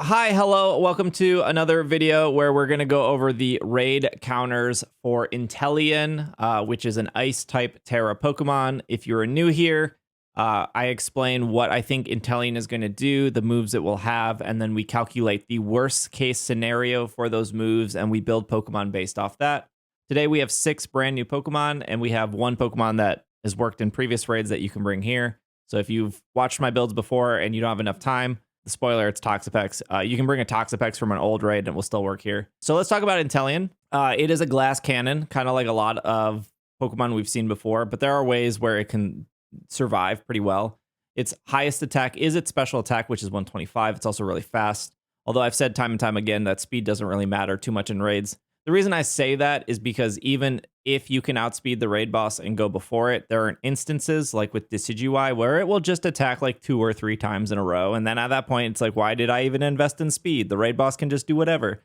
Hi, hello, welcome to another video where we're going to go over the raid counters for Inteleon, which is an ice-type Tera Pokemon. If you're new here, I explain what I think Inteleon is going to do, the moves it will have, and then we calculate the worst-case scenario for those moves, and we build Pokemon based off that. Today we have 6 brand new Pokemon, and we have 1 Pokemon that has worked in previous raids that you can bring here. So if you've watched my builds before and you don't have enough time, the spoiler, it's Toxapex. You can bring a Toxapex from an old raid and it will still work here. So let's talk about Inteleon. It is a glass cannon, kind of like a lot of Pokemon we've seen before, but there are ways where it can survive pretty well. Its highest attack is its special attack, which is 125. It's also really fast. Although I've said time and time again that speed doesn't really matter too much in raids. The reason I say that is because even if you can outspeed the raid boss and go before it, there are instances like with Decidueye where it will just attack like 2 or 3 times in a row. And then at that point, it's like, why did I even invest in speed? The raid boss can just do whatever.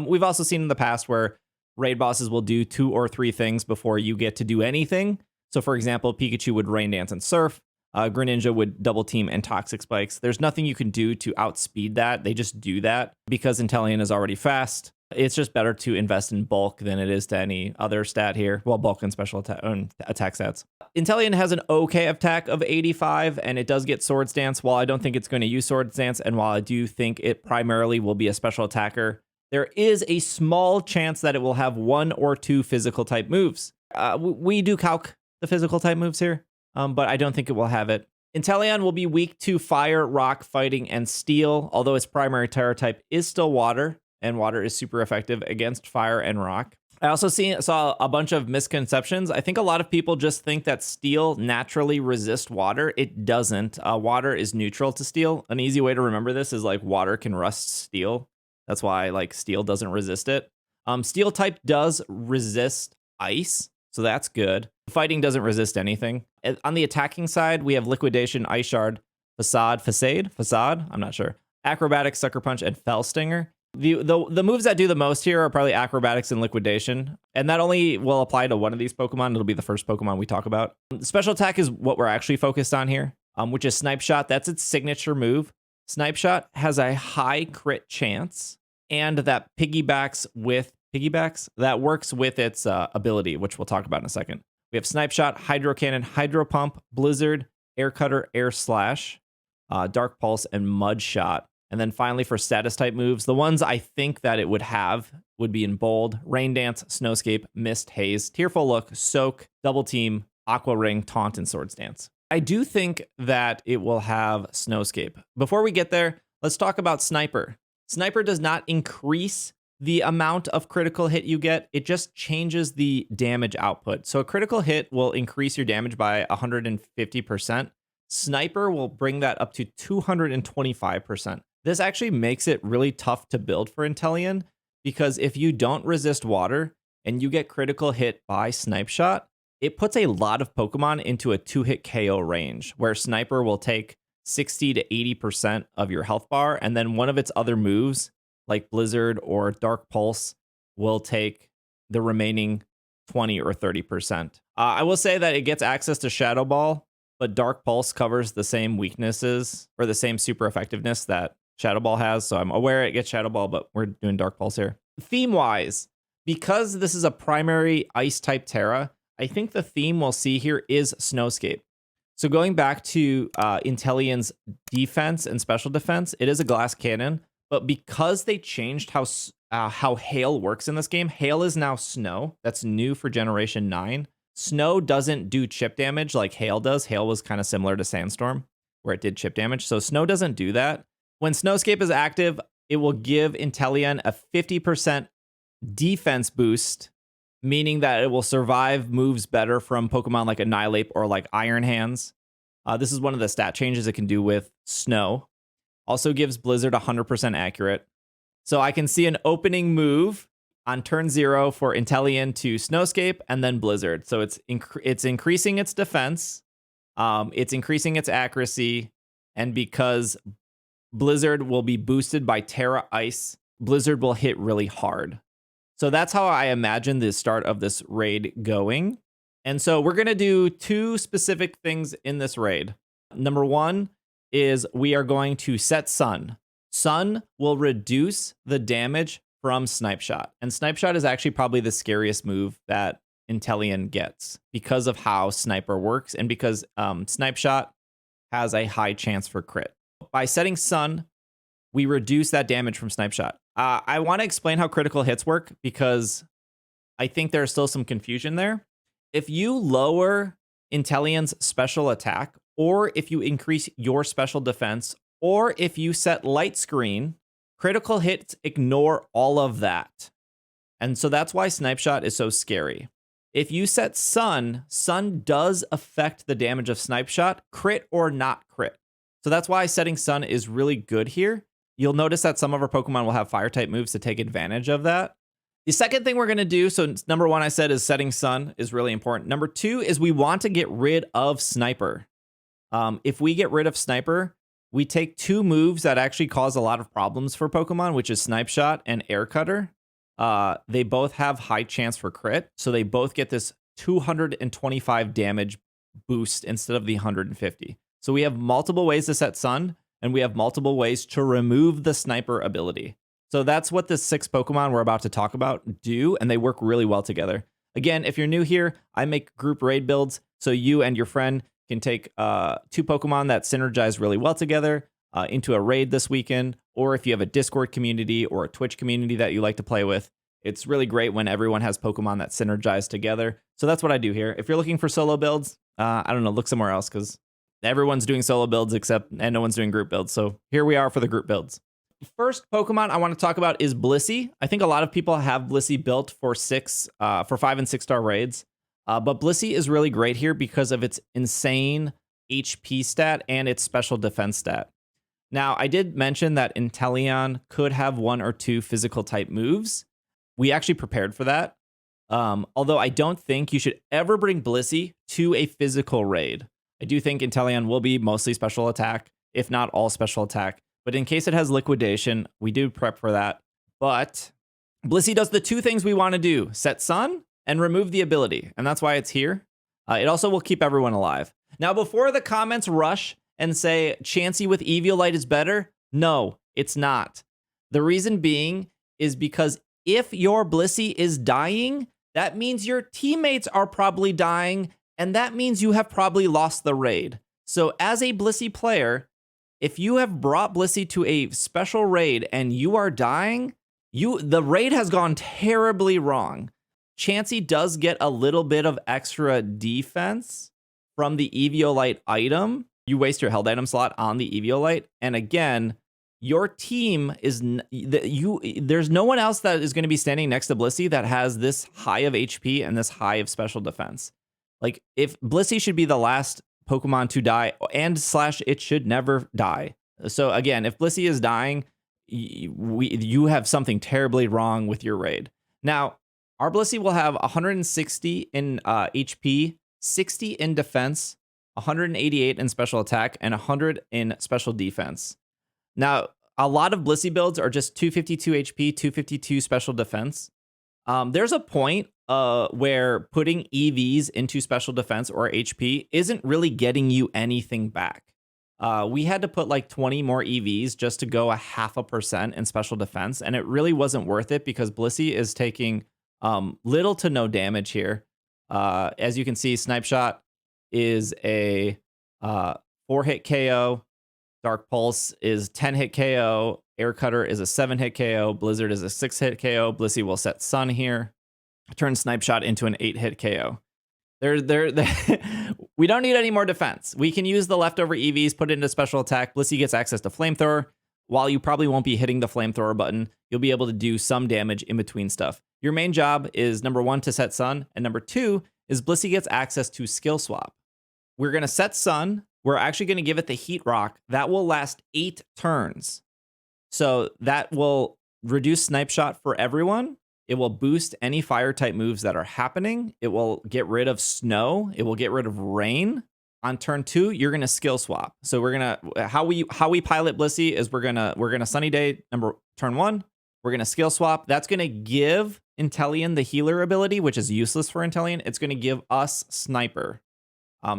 We've also seen in the past where raid bosses will do 2 or 3 things before you get to do anything. So for example, Pikachu would Rain Dance and Surf. Greninja would Double Team and Toxic Spikes. There's nothing you can do to outspeed that. They just do that because Inteleon is already fast. It's just better to invest in bulk than it is to any other stat here. Well, bulk and special attack stats. Inteleon has an okay attack of 85, and it does get Swords Dance. While I don't think it's going to use Swords Dance, and while I do think it primarily will be a special attacker, there is a small chance that it will have 1 or 2 physical type moves. We do calc the physical type moves here, but I don't think it will have it. Inteleon will be weak to Fire, Rock, Fighting, and Steel, although its primary Terra type is still Water. And water is super effective against fire and rock. I also saw a bunch of misconceptions. I think a lot of people just think that steel naturally resists water. It doesn't. Water is neutral to steel. An easy way to remember this is like water can rust steel. That's why like steel doesn't resist it. Steel type does resist ice, so that's good. Fighting doesn't resist anything. On the attacking side, we have Liquidation, Ice Shard, Facade, I'm not sure. Acrobatics, Sucker Punch, and Fell Stinger. The moves that do the most here are probably Acrobatics and Liquidation, and that only will apply to one of these Pokemon. It'll be the first Pokemon we talk about. Special attack is what we're actually focused on here, which is Snipe Shot. That's its signature move. Snipe Shot has a high crit chance, and that that works with its ability, which we'll talk about in a second. We have Snipe Shot, Hydro Cannon, Hydro Pump, Blizzard, Air Cutter, Air Slash, Dark Pulse, and Mud Shot. And then finally for status type moves, the ones I think that it would have would be in bold: Rain Dance, Snowscape, Mist, Haze, Tearful Look, Soak, Double Team, Aqua Ring, Taunt, and Swords Dance. I do think that it will have Snowscape. Before we get there, let's talk about Sniper. Sniper does not increase the amount of critical hit you get. It just changes the damage output. So a critical hit will increase your damage by 150%. Sniper will bring that up to 225%. This actually makes it really tough to build for Inteleon, because if you don't resist water and you get critical hit by Snipe Shot, it puts a lot of Pokemon into a 2-hit KO range, where Sniper will take 60 to 80% of your health bar, and then one of its other moves, like Blizzard or Dark Pulse, will take the remaining 20 or 30%. I will say that it gets access to Shadow Ball, but Dark Pulse covers the same weaknesses or the same super effectiveness that Shadow Ball has, so I'm aware it gets Shadow Ball, but we're doing Dark Pulse here. Theme-wise, because this is a primary Ice-type Tera, I think the theme we'll see here is Snowscape. So going back to Inteleon's defense and special defense, it is a glass cannon, but because they changed how Hail works in this game, Hail is now Snow. That's new for Generation 9. Snow doesn't do chip damage like Hail does. Hail was kind of similar to Sandstorm, where it did chip damage, so Snow doesn't do that. When Snowscape is active, it will give Inteleon a 50% defense boost, meaning that it will survive moves better from Pokemon like Annihilate or like Iron Hands. This is one of the stat changes it can do with Snow. Also gives Blizzard 100% accurate. So I can see an opening move on turn 0 for Inteleon to Snowscape and then Blizzard. So it's increasing its defense, it's increasing its accuracy, and because Blizzard will be boosted by Terra Ice, Blizzard will hit really hard. So that's how I imagine the start of this raid going. And so we're going to do 2 specific things in this raid. Number 1 is we are going to set Sun. Sun will reduce the damage from Snipe Shot. And Snipe Shot is actually probably the scariest move that Inteleon gets because of how Sniper works and because Snipe Shot has a high chance for crit. By setting Sun, we reduce that damage from Snipe Shot. I want to explain how critical hits work because I think there's still some confusion there. If you lower Inteleon's special attack, or if you increase your special defense, or if you set light screen, critical hits ignore all of that. And so that's why Snipe Shot is so scary. If you set Sun, Sun does affect the damage of Snipe Shot, crit or not crit. So that's why setting Sun is really good here. You'll notice that some of our Pokemon will have fire type moves to take advantage of that. The second thing we're going to do, so number one I said is setting Sun is really important. Number two is we want to get rid of Sniper. If we get rid of Sniper, we take two moves that actually cause a lot of problems for Pokemon, which is Snipe Shot and Air Cutter. They both have high chance for crit, so they both get this 225 damage boost instead of the 150. So we have multiple ways to set Sun, and we have multiple ways to remove the Sniper ability. So that's what the 6 Pokemon we're about to talk about do, and they work really well together. Again, if you're new here, I make group raid builds, so you and your friend can take 2 Pokemon that synergize really well together into a raid this weekend, or if you have a Discord community or a Twitch community that you like to play with, it's really great when everyone has Pokemon that synergize together. So that's what I do here. If you're looking for solo builds, I don't know, look somewhere else because everyone's doing solo builds and no one's doing group builds. So here we are for the group builds. First Pokemon I want to talk about is Blissey. I think a lot of people have Blissey built for 5 and 6 star raids. But Blissey is really great here because of its insane HP stat and its special defense stat. Now, I did mention that Inteleon could have 1 or 2 physical type moves. We actually prepared for that. Although I don't think you should ever bring Blissey to a physical raid. I do think Inteleon will be mostly special attack, if not all special attack. But in case it has liquidation, we do prep for that. But Blissey does the 2 things we want to do: set Sun and remove the ability. And that's why it's here. It also will keep everyone alive. Now, before the comments rush and say Chansey with Eviolite is better, no, it's not. The reason being is because if your Blissey is dying, that means your teammates are probably dying, and that means you have probably lost the raid. So as a Blissey player, if you have brought Blissey to a special raid and you are dying, the raid has gone terribly wrong. Chansey does get a little bit of extra defense from the Eviolite item. You waste your held item slot on the Eviolite, and again, your team there's no one else that is going to be standing next to Blissey that has this high of HP and this high of special defense. Like, if Blissey should be the last Pokemon to die, and / it should never die. So again, if Blissey is dying, you have something terribly wrong with your raid. Now, our Blissey will have 160 in HP, 60 in defense, 188 in special attack, and 100 in special defense. Now, a lot of Blissey builds are just 252 HP, 252 special defense. There's a point where putting EVs into special defense or HP isn't really getting you anything back. We had to put like 20 more EVs just to go 0.5% in special defense, and it really wasn't worth it because Blissey is taking little to no damage here. As you can see, Snipe Shot is a 4-hit KO. Dark Pulse is 10-hit KO. Air Cutter is a 7-hit KO. Blizzard is a 6-hit KO. Blissey will set Sun here. Turn Snipe Shot into an 8-hit KO. We don't need any more defense. We can use the leftover EVs, put it into special attack. Blissey gets access to Flamethrower. While you probably won't be hitting the Flamethrower button, you'll be able to do some damage in between stuff. Your main job is, number 1, to set Sun, and number 2 is Blissey gets access to Skill Swap. We're going to set Sun. We're actually going to give it the Heat Rock. That will last 8 turns. So that will reduce Snipe Shot for everyone. It will boost any fire type moves that are happening. It will get rid of snow. It will get rid of rain. On turn 2, you're going to skill swap. So we're going to how we pilot Blissey is we're going to Sunny Day turn 1. We're going to skill swap. That's going to give Inteleon the healer ability, which is useless for Inteleon. It's going to give us Sniper.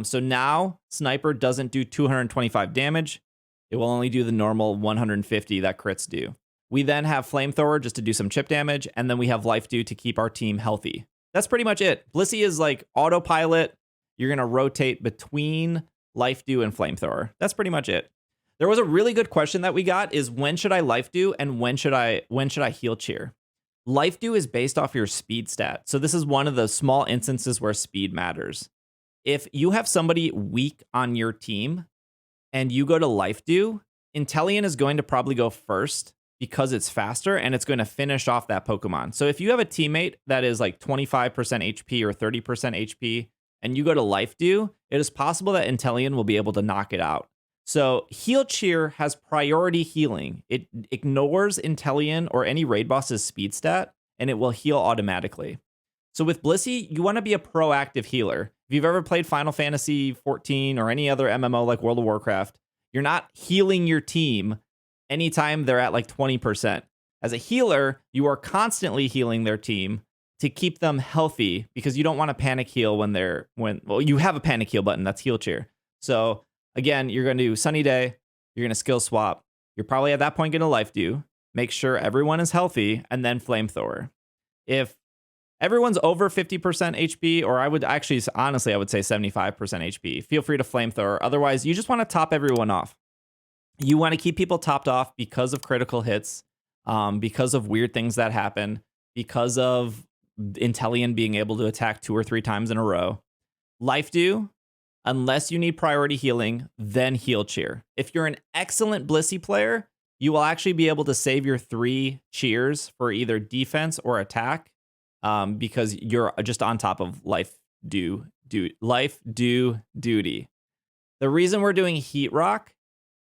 So now Sniper doesn't do 225 damage. It will only do the normal 150 that crits do. We then have Flamethrower just to do some chip damage, and then we have Life Dew to keep our team healthy. That's pretty much it. Blissey is like autopilot. You're going to rotate between Life Dew and Flamethrower. That's pretty much it. There was a really good question that we got is when should I Life Dew and when should I Heal Cheer? Life Dew is based off your speed stat. So this is one of the small instances where speed matters. If you have somebody weak on your team and you go to Life Dew, Inteleon is going to probably go first because it's faster and it's going to finish off that Pokemon. So if you have a teammate that is like 25% HP or 30% HP and you go to Life Dew, it is possible that Inteleon will be able to knock it out. So Heal Cheer has priority healing. It ignores Inteleon or any raid boss's speed stat, and it will heal automatically. So with Blissey, you want to be a proactive healer. If you've ever played Final Fantasy XIV or any other MMO like World of Warcraft, you're not healing your team anytime they're at like 20%. As a healer, you are constantly healing their team to keep them healthy because you don't want to panic heal when you have a panic heal button. That's Heal Cheer. So again, you're going to do Sunny Day. You're going to skill swap. You're probably at that point going to Life Dew. Make sure everyone is healthy, and then Flamethrower. If everyone's over 50% HP, or I would say 75% HP, feel free to Flamethrower. Otherwise, you just want to top everyone off. You want to keep people topped off because of critical hits, because of weird things that happen, because of Inteleon being able to attack 2 or 3 times in a row. Life Dew, unless you need priority healing, then Heal Cheer. If you're an excellent Blissey player, you will actually be able to save your 3 cheers for either defense or attack, because you're just on top of Life Dew duty. The reason we're doing Heat Rock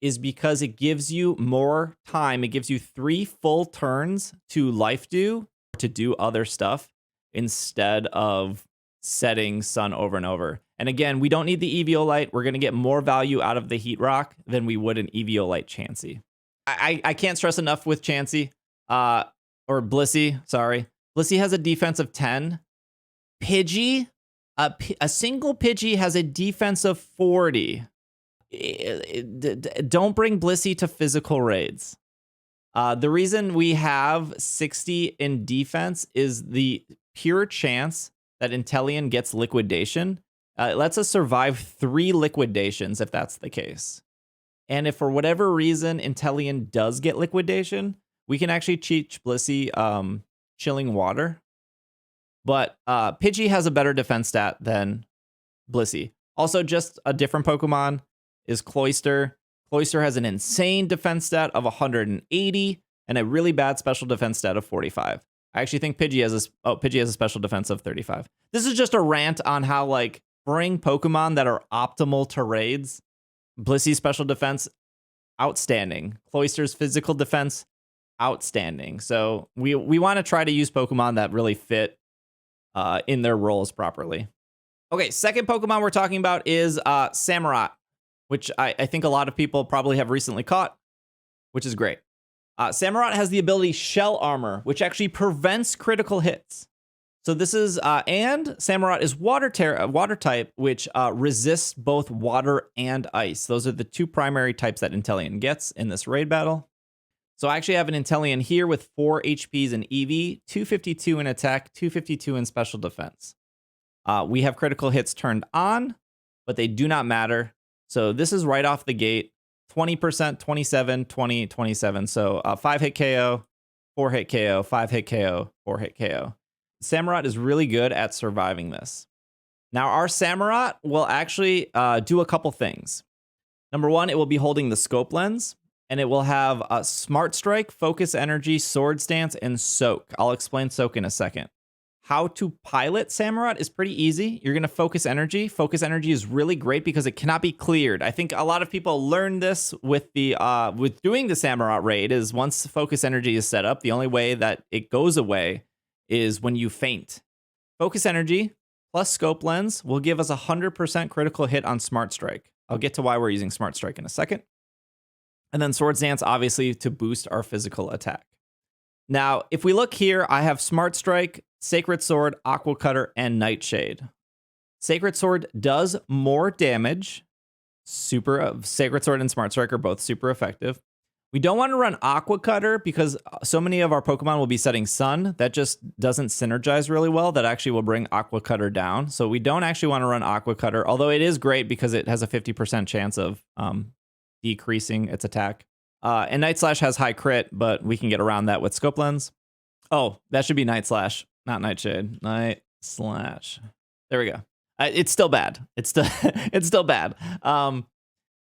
is because it gives you more time. It gives you 3 full turns to Life Dew to do other stuff instead of setting Sun over and over. And again, we don't need the Eviolite. We're going to get more value out of the Heat Rock than we would an Eviolite Chansey. I can't stress enough with Chansey, or Blissey, sorry. Blissey has a defense of 10. Pidgey, a single Pidgey has a defense of 40. Don't bring Blissey to physical raids. The reason we have 60 in defense is the pure chance that Inteleon gets liquidation. It lets us survive 3 liquidations if that's the case. And if for whatever reason Inteleon does get liquidation, we can actually teach Blissey Chilling Water. But Pidgey has a better defense stat than Blissey. Also, just a different Pokemon is Cloyster. Cloyster has an insane defense stat of 180 and a really bad special defense stat of 45. I actually think Pidgey has a special defense of 35. This is just a rant on how, like, bring Pokemon that are optimal to raids. Blissey's special defense, outstanding. Cloyster's physical defense, outstanding. So we want to try to use Pokemon that really fit in their roles properly. Okay, second Pokemon we're talking about is Samurott, which I think a lot of people probably have recently caught, which is great. Samurott has the ability Shell Armor, which actually prevents critical hits. So this is, and Samurott is water type, which resists both water and ice. Those are the 2 primary types that Inteleon gets in this raid battle. So I actually have an Inteleon here with 4 HPs in EV, 252 in attack, 252 in special defense. We have critical hits turned on, but they do not matter. So this is right off the gate, 20%, 27, 20, 27. So 5 hit KO, 4 hit KO, 5 hit KO, 4 hit KO. Samurott is really good at surviving this. Now, our Samurott will actually do a couple things. Number 1, it will be holding the Scope Lens, and it will have a Smart Strike, Focus Energy, Sword Stance, and Soak. I'll explain Soak in a second. How to pilot Samurott is pretty easy. You're going to Focus Energy. Focus Energy is really great because it cannot be cleared. I think a lot of people learn this with with doing the Samurott raid is once Focus Energy is set up, the only way that it goes away is when you faint. Focus Energy plus Scope Lens will give us 100% critical hit on Smart Strike. I'll get to why we're using Smart Strike in a second. And then Sword Stance, obviously, to boost our physical attack. Now, if we look here, I have Smart Strike, Sacred Sword, Aqua Cutter, and Nightshade. Sacred Sword does more damage, Sacred Sword and Smart Strike are both super effective. We don't want to run Aqua Cutter because so many of our Pokemon will be setting Sun. That just doesn't synergize really well. That actually will bring Aqua Cutter down. So we don't actually want to run Aqua Cutter, although it is great because it has a 50% chance of decreasing its attack. And Night Slash has high crit, but we can get around that with Scope Lens. Oh, that should be Night Slash, not Nightshade. Night Slash. There we go. It's still bad. It's still bad.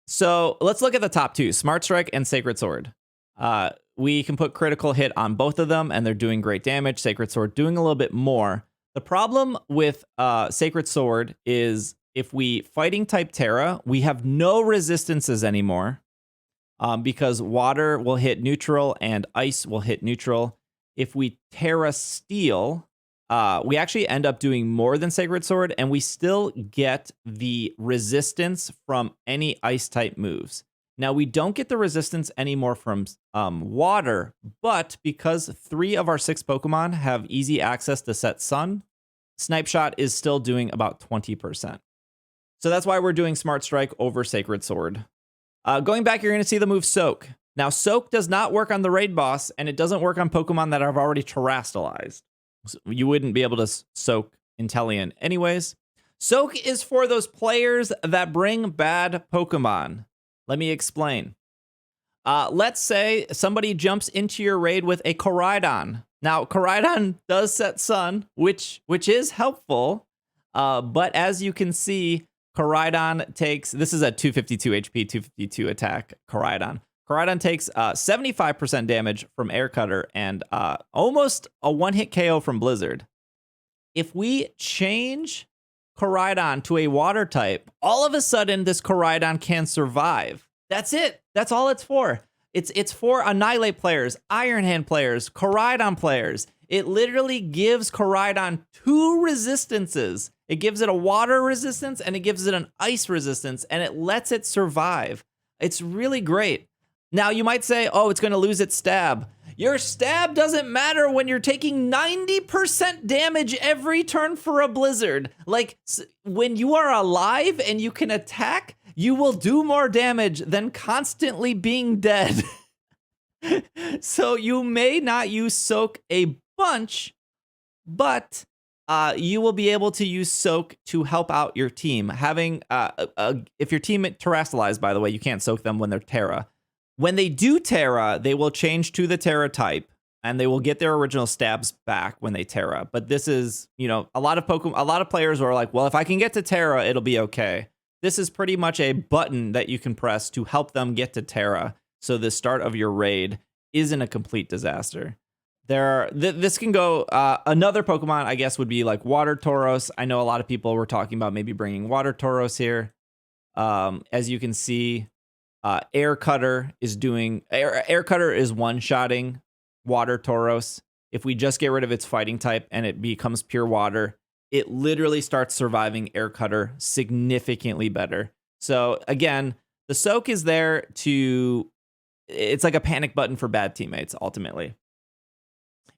So let's look at the top two, Smart Strike and Sacred Sword. We can put critical hit on both of them, and they're doing great damage. Sacred Sword doing a little bit more. The problem with Sacred Sword is if we fighting type Tera, we have no resistances anymore because water will hit neutral and ice will hit neutral. If we Tera Steel, we actually end up doing more than Sacred Sword, and we still get the resistance from any ice type moves. Now, we don't get the resistance anymore from water, but because 3 of our 6 Pokemon have easy access to set Sun, Snipe Shot is still doing about 20%. So that's why we're doing Smart Strike over Sacred Sword. Going back, you're going to see the move Soak. Now, Soak does not work on the raid boss, and it doesn't work on Pokemon that have already terastallized. You wouldn't be able to soak Inteleon anyways. Soak is for those players that bring bad Pokemon. Let me explain. Let's say somebody jumps into your raid with a Koraidon. Now, Koraidon does set Sun, which is helpful. But as you can see, Koraidon takes, this is a 252 HP, 252 attack Koraidon. Koraidon takes 75% damage from Air Cutter and almost a one-hit KO from Blizzard. If we change Koraidon to a water type, all of a sudden this Koraidon can survive. That's it. That's all it's for. It's for Annihilate players, Iron Hand players, Koraidon players. It literally gives Koraidon 2 resistances. It gives it a water resistance and it gives it an ice resistance, and it lets it survive. It's really great. Now, you might say, oh, it's going to lose its stab. Your stab doesn't matter when you're taking 90% damage every turn for a Blizzard. Like, when you are alive and you can attack, you will do more damage than constantly being dead. So you may not use Soak a bunch, but you will be able to use Soak to help out your team. Having, if your team terastallized, by the way, you can't Soak them when they're Tera. When they do Tera, they will change to the Tera type, and they will get their original stabs back when they Tera. But this is, a lot of players are like, well, if I can get to Tera, it'll be okay. This is pretty much a button that you can press to help them get to Tera, so the start of your raid isn't a complete disaster. This can go, another Pokemon, I guess, would be like Water Tauros. I know a lot of people were talking about maybe bringing Water Tauros here. As you can see, Air Cutter is one-shotting Water Tauros. If we just get rid of its fighting type and it becomes pure water, it literally starts surviving Air Cutter significantly better. So again, the Soak is there it's like a panic button for bad teammates, ultimately.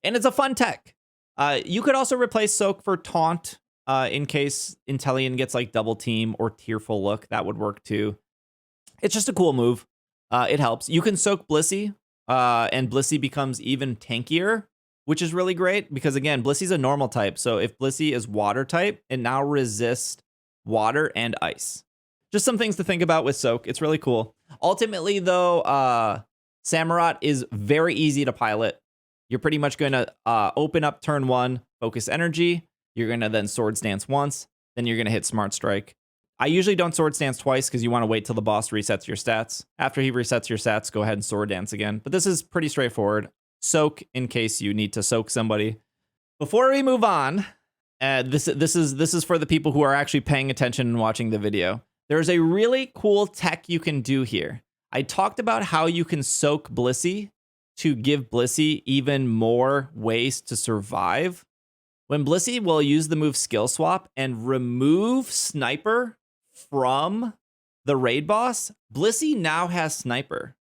And it's a fun tech. You could also replace Soak for Taunt in case Inteleon gets like double team or Tearful Look. That would work too. It's just a cool move. It helps. You can Soak Blissey, and Blissey becomes even tankier, which is really great because, again, Blissey's a normal type. So if Blissey is water type, it now resists water and ice. Just some things to think about with Soak. It's really cool. Ultimately, though, Samurott is very easy to pilot. You're pretty much going to open up turn 1, focus energy. You're going to then Swords Dance once. Then you're going to hit Smart Strike. I usually don't Swords Dance twice because you want to wait till the boss resets your stats. After he resets your stats, go ahead and Sword Dance again. But this is pretty straightforward. Soak in case you need to soak somebody. Before we move on, this is for the people who are actually paying attention and watching the video. There's a really cool tech you can do here. I talked about how you can soak Blissey to give Blissey even more ways to survive. When Blissey will use the move Skill Swap and remove Sniper from the raid boss, Blissey now has Sniper.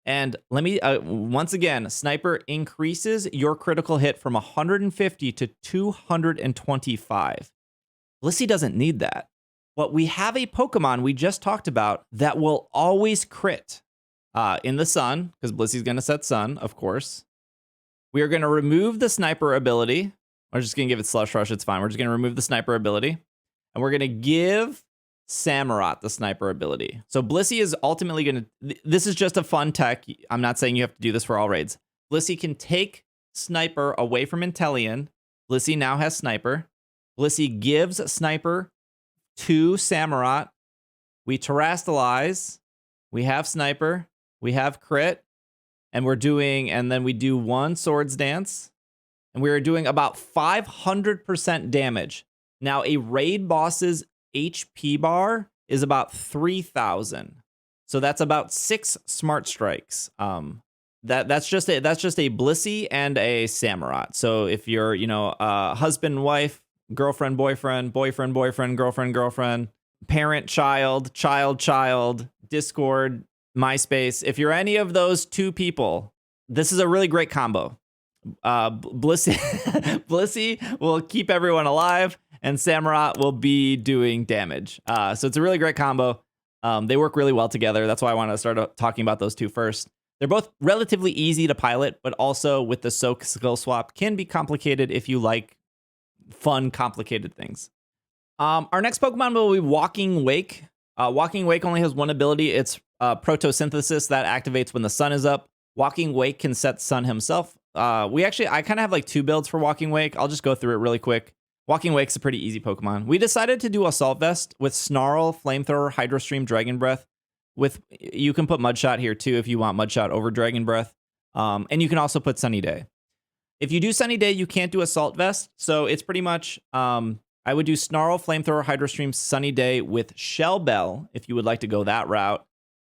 And let me, once again, Sniper increases your critical hit from 150 to 225. Blissey doesn't need that. But we have a Pokemon we just talked about that will always crit in the sun, because Blissey's going to set sun, of course. We are going to remove the sniper ability. We're just going to give it Slush Rush. It's fine. We're just going to remove the sniper ability. And we're going to give Samurott the sniper ability. So Blissey is ultimately going to... This is just a fun tech. I'm not saying you have to do this for all raids. Blissey can take Sniper away from Inteleon. Blissey now has Sniper. Blissey gives Sniper to Samurott. We Terrastalize. We have Sniper. We have Crit. And then we do one Swords Dance. And we are doing about 500% damage. Now, a raid boss's HP bar is about 3,000. So that's about 6 Smart Strikes. That's just a Blissey and a Samurott. So if you're, husband, wife, girlfriend, boyfriend, girlfriend, parent, child, Discord, MySpace, if you're any of those 2 people, this is a really great combo. Blissey will keep everyone alive, and Samurott will be doing damage. So it's a really great combo. They work really well together. That's why I want to start talking about those 2 first. They're both relatively easy to pilot, but also with the Soak skill swap can be complicated if you like fun, complicated things. Our next Pokemon will be Walking Wake. Walking Wake only has one ability. It's Protosynthesis that activates when the sun is up. Walking Wake can set sun himself. I kind of have like 2 builds for Walking Wake. I'll just go through it really quick. Walking Wake's a pretty easy Pokemon. We decided to do Assault Vest with Snarl, Flamethrower, Hydro Stream, Dragon Breath. You can put Mudshot here too if you want Mudshot over Dragon Breath. And you can also put Sunny Day. If you do Sunny Day, you can't do Assault Vest. So it's pretty much, I would do Snarl, Flamethrower, Hydro Stream, Sunny Day with Shell Bell if you would like to go that route.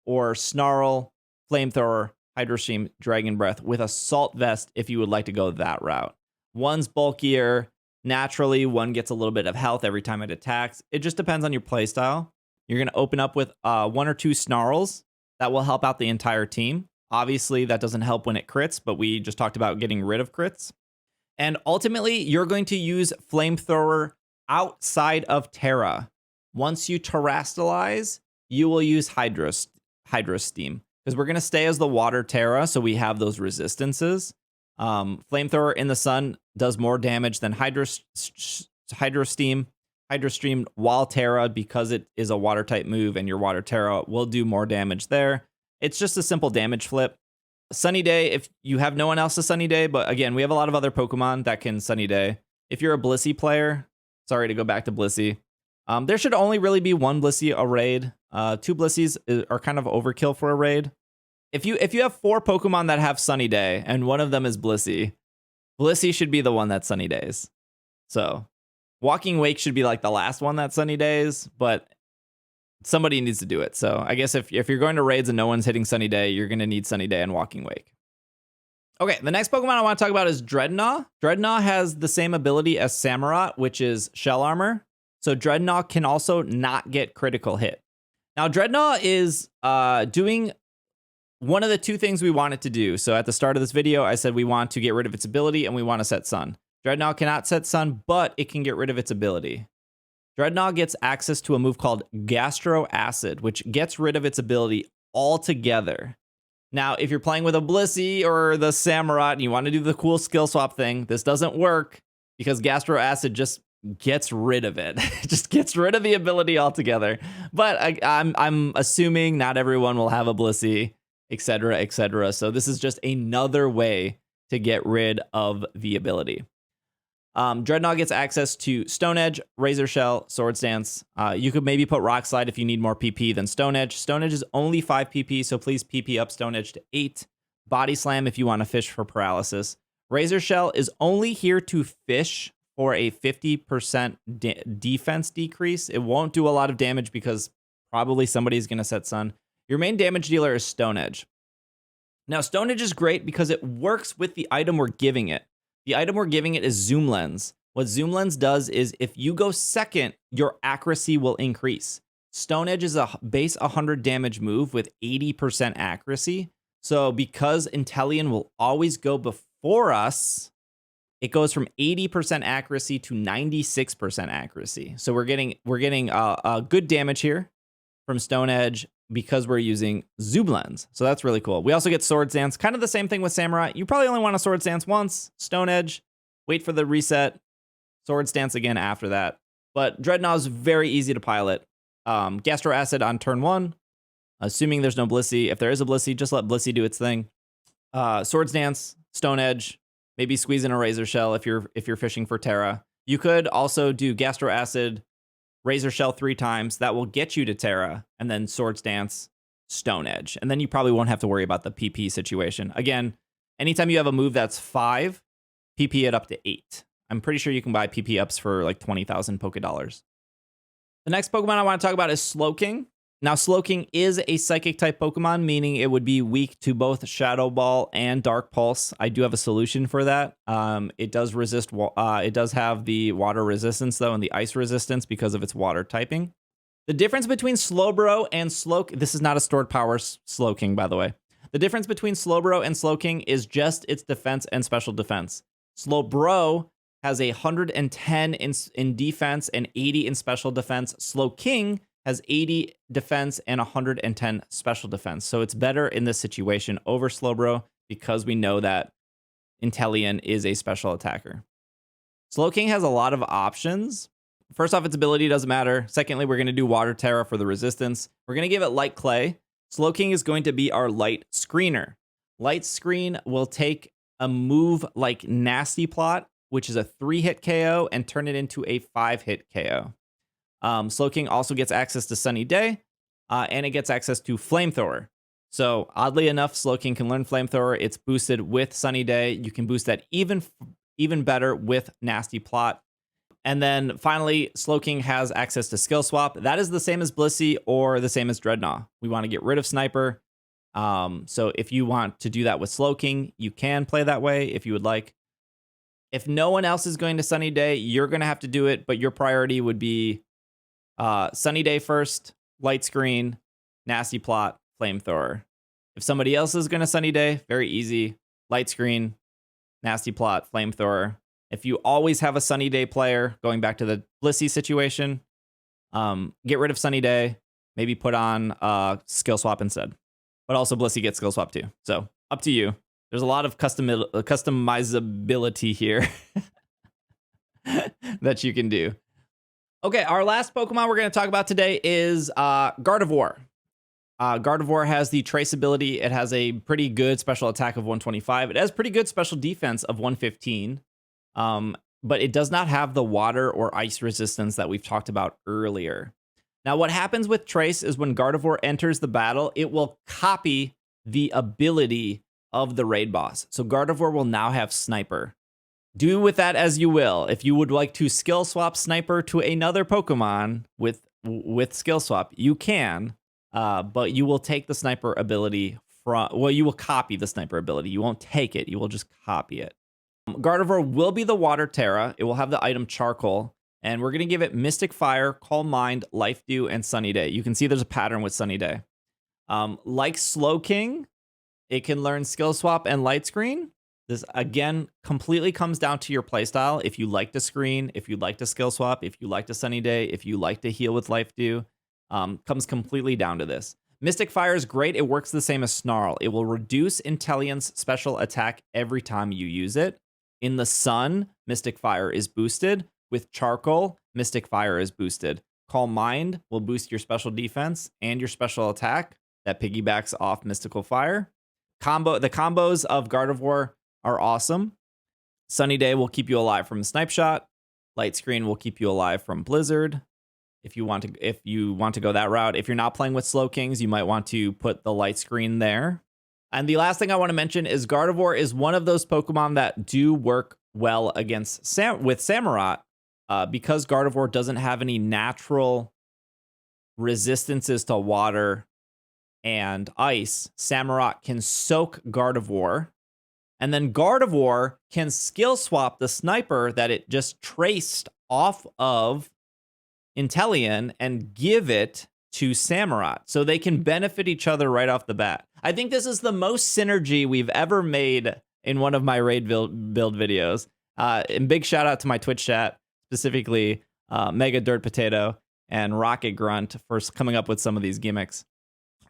Or Snarl, Flamethrower, Hydro Stream, Dragon Breath with Assault Vest if you would like to go that route. One's bulkier. Naturally, one gets a little bit of health every time it attacks. It just depends on your playstyle. You're going to open up with 1 or 2 Snarls. That will help out the entire team. Obviously, that doesn't help when it crits, but we just talked about getting rid of crits. And ultimately, you're going to use Flamethrower outside of Tera. Once you Terrastalize, you will use Hydro Steam. Because we're going to stay as the Water Tera, so we have those resistances. Flamethrower in the sun does more damage than Hydro Steam. Hydro Stream while Tera, because it is a water type move and your Water Tera will do more damage there. It's just a simple damage flip. Sunny Day, if you have no one else to Sunny Day, but again, we have a lot of other Pokemon that can Sunny Day. If you're a Blissey player, sorry to go back to Blissey, there should only really be 1 Blissey a raid. 2 Blisseys are kind of overkill for a raid. If you have 4 Pokemon that have Sunny Day and one of them is Blissey, Blissey should be the one that Sunny Days. So Walking Wake should be like the last one that Sunny Days, but somebody needs to do it. So I guess if you're going to raids and no one's hitting Sunny Day, you're going to need Sunny Day and Walking Wake. Okay, the next Pokemon I want to talk about is Drednaw. Drednaw has the same ability as Samurott, which is Shell Armor. So Drednaw can also not get critical hit. Now, Drednaw is doing one of the 2 things we want it to do. So at the start of this video, I said we want to get rid of its ability and we want to set sun. Drednaw cannot set sun, but it can get rid of its ability. Drednaw gets access to a move called Gastro Acid, which gets rid of its ability altogether. Now, if you're playing with a Blissey or the Samurott and you want to do the cool skill swap thing, this doesn't work because Gastro Acid just gets rid of it. It just gets rid of the ability altogether. But I'm assuming not everyone will have a Blissey, etc., etc. So this is just another way to get rid of the ability. Drednaw gets access to Stone Edge, Razor Shell, Swords Dance. You could maybe put Rock Slide if you need more PP than Stone Edge. Stone Edge is only 5 PP, so please PP up Stone Edge to 8. Body Slam if you want to fish for paralysis. Razor Shell is only here to fish for a 50% defense decrease. It won't do a lot of damage because probably somebody's going to set sun. Your main damage dealer is Stone Edge. Now, Stone Edge is great because it works with the item we're giving it. The item we're giving it is Zoom Lens. What Zoom Lens does is if you go second, your accuracy will increase. Stone Edge is a base 100 damage move with 80% accuracy. So because Inteleon will always go before us, it goes from 80% accuracy to 96% accuracy. So we're getting a good damage here from Stone Edge because we're using Zublens. So that's really cool. We also get Swords Dance, kind of the same thing with Samurott. You probably only want to Swords Dance once, Stone Edge, wait for the reset, Swords Dance again after that. But Drednaw is very easy to pilot. Gastro Acid on turn 1, assuming there's no Blissey. If there is a Blissey, just let Blissey do its thing. Swords Dance, Stone Edge, maybe squeeze in a Razor Shell if you're fishing for Tera. You could also do Gastro Acid, Razor Shell 3 times. That will get you to Tera, and then Swords Dance, Stone Edge. And then you probably won't have to worry about the PP situation. Again, anytime you have a move that's 5, PP it up to 8. I'm pretty sure you can buy PP ups for like 20,000 Poké Dollars. The next Pokemon I want to talk about is Slowking. Now, Slowking is a Psychic type Pokemon, meaning it would be weak to both Shadow Ball and Dark Pulse. I do have a solution for that. It does resist. It does have the water resistance though, and the ice resistance because of its water typing. The difference between Slowbro and Slowking. This is not a stored power Slowking, by the way. The difference between Slowbro and Slowking is just its defense and special defense. Slowbro has 110 in defense and 80 in special defense. Slowking has 80 defense and 110 special defense. So it's better in this situation over Slowbro because we know that Inteleon is a special attacker. Slowking has a lot of options. First off, its ability doesn't matter. Secondly, we're going to do Water Tera for the resistance. We're going to give it Light Clay. Slowking is going to be our Light Screener. Light Screen will take a move like Nasty Plot, which is a 3-hit KO, and turn it into a 5-hit KO. Slowking also gets access to Sunny Day, and it gets access to Flamethrower. So oddly enough, Slowking can learn Flamethrower. It's boosted with Sunny Day. You can boost that even better with Nasty Plot. And then finally, Slowking has access to Skill Swap. That is the same as Blissey or the same as Drednaw. We want to get rid of Sniper. So if you want to do that with Slowking, you can play that way if you would like. If no one else is going to Sunny Day, you're going to have to do it, but your priority would be Sunny Day first, Light Screen, Nasty Plot, Flamethrower. If somebody else is going to Sunny Day, very easy. Light Screen, Nasty Plot, Flamethrower. If you always have a Sunny Day player, going back to the Blissey situation, get rid of Sunny Day, maybe put on Skill Swap instead. But also Blissey gets Skill Swap too. So up to you. There's a lot of customizability here that you can do. Okay, our last Pokemon we're going to talk about today is Gardevoir. Gardevoir has the traceability. It has a pretty good special attack of 125. It has pretty good special defense of 115. But it does not have the water or ice resistance that we've talked about earlier. Now, what happens with Trace is when Gardevoir enters the battle, it will copy the ability of the raid boss. So Gardevoir will now have Sniper. Do with that as you will. If you would like to skill swap Sniper to another Pokemon with skill swap, you can, but you will take the Sniper ability from, well, you will copy the Sniper ability. You won't take it. You will just copy it. Gardevoir will be the Water Tera. It will have the item Charcoal, and we're going to give it Mystic Fire, Calm Mind, Life Dew, and Sunny Day. You can see there's a pattern with Sunny Day. Like Slowking, it can learn Skill Swap and Light Screen. This, again, completely comes down to your playstyle. If you like to screen, if you like to Skill Swap, if you like to Sunny Day, if you like to heal with Life Dew, comes completely down to this. Mystic Fire is great. It works the same as Snarl. It will reduce Inteleon's special attack every time you use it. In the Sun, Mystic Fire is boosted. With Charcoal, Mystic Fire is boosted. Calm Mind will boost your special defense and your special attack. That piggybacks off Mystical Fire. The combos of Gardevoir are awesome. Sunny Day will keep you alive from Snipe Shot. Light Screen will keep you alive from Blizzard. If you want to go that route. If you're not playing with Slowkings, you might want to put the Light Screen there. And the last thing I want to mention is Gardevoir is one of those Pokemon that do work well against with Samurott, because Gardevoir doesn't have any natural resistances to water and ice. Samurott can soak Gardevoir, and then Gardevoir can skill swap the Sniper that it just traced off of Inteleon and give it to Samurott, so they can benefit each other right off the bat. I think this is the most synergy we've ever made in one of my raid build videos. And big shout out to my Twitch chat, specifically Mega Dirt Potato and Rocket Grunt for coming up with some of these gimmicks.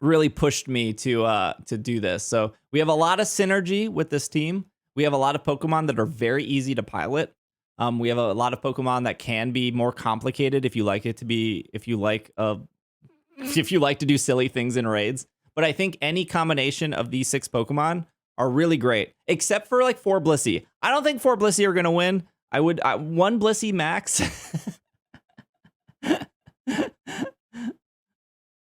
Really pushed me to do this. So we have a lot of synergy with this team. We have a lot of Pokemon that are very easy to pilot. We have a lot of Pokemon that can be more complicated if you like it to be, if you like to do silly things in raids. But I think any combination of these 6 Pokemon are really great, except for like 4 Blissey. I don't think 4 Blissey are gonna win. I would 1 Blissey max.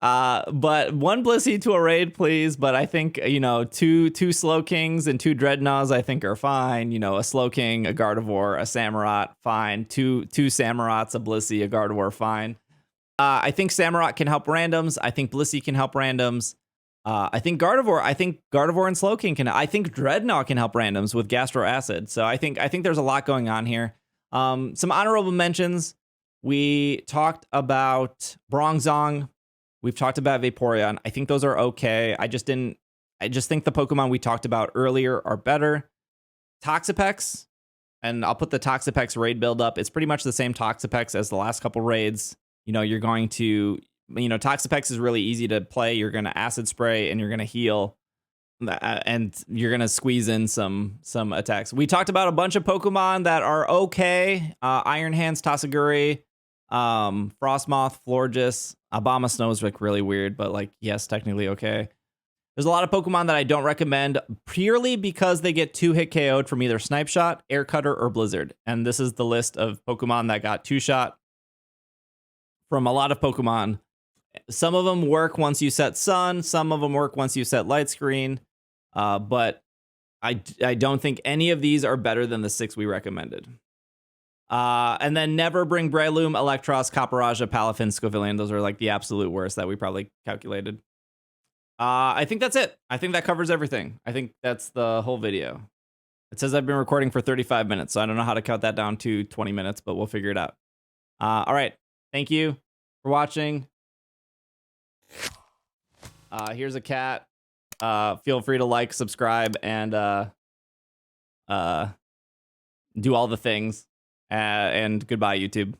But 1 Blissey to a raid, please. But I think, two Slowkings and 2 Drednaws I think are fine. A Slowking, a Gardevoir, a Samurott, fine. Two Samurotts, a Blissey, a Gardevoir, fine. I think Samurott can help randoms. I think Blissey can help randoms. I think Gardevoir and Slowking can. I think Drednaw can help randoms with Gastro Acid. So I think there's a lot going on here. Some honorable mentions. We talked about Bronzong. We've talked about Vaporeon. I think those are okay. I just think the Pokemon we talked about earlier are better. Toxapex, and I'll put the Toxapex raid build up. It's pretty much the same Toxapex as the last couple raids. You're going to, Toxapex is really easy to play. You're going to Acid Spray and you're going to heal, and you're going to squeeze in some attacks. We talked about a bunch of Pokemon that are okay. Iron Hands, Tasaguri, Frostmoth, Florges, Abomasnow is like really weird, but yes, technically okay. There's a lot of Pokemon that I don't recommend purely because they get 2-hit KO'd from either Snipe Shot, Air Cutter, or Blizzard. And this is the list of Pokemon that got 2-shot from a lot of Pokemon. Some of them work once you set Sun, some of them work once you set Light Screen, but I don't think any of these are better than the 6 we recommended. And then never bring Breloom, Electros, Copperajah, Palafin, Scovillian. Those are the absolute worst that we probably calculated. I think that's it. I think that covers everything. I think that's the whole video. It says I've been recording for 35 minutes, so I don't know how to cut that down to 20 minutes, but we'll figure it out. All right. Thank you for watching. Here's a cat. Feel free to like, subscribe, and do all the things. And goodbye, YouTube.